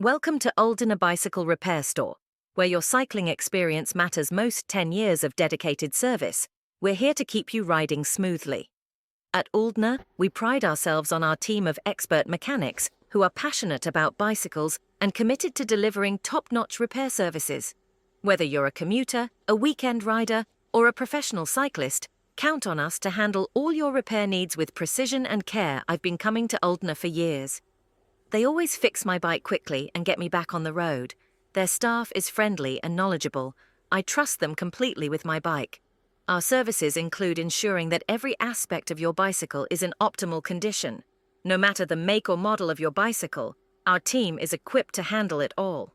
Welcome to Waldana Bicycle Repair Store, where your cycling experience matters most. 10 years of dedicated service. We're here to keep you riding smoothly. At Waldana, we pride ourselves on our team of expert mechanics who are passionate about bicycles and committed to delivering top-notch repair services. Whether you're a commuter, a weekend rider, or a professional cyclist, count on us to handle all your repair needs with precision and care. I've been coming to Waldana for years. They always fix my bike quickly and get me back on the road. Their staff is friendly and knowledgeable. I trust them completely with my bike. Our services include ensuring that every aspect of your bicycle is in optimal condition. No matter the make or model of your bicycle, our team is equipped to handle it all.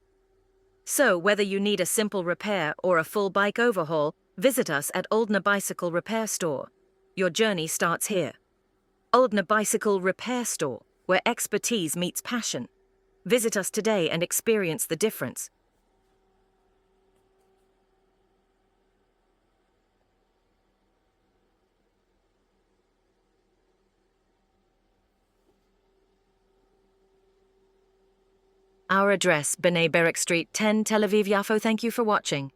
So, whether you need a simple repair or a full bike overhaul, visit us at Waldana Bicycle Repair Store. Your journey starts here. Waldana Bicycle Repair Store, where expertise meets passion. Visit us today and experience the difference. Our address, Bnei Brak Street 10, Tel Aviv, Yafo. Thank you for watching.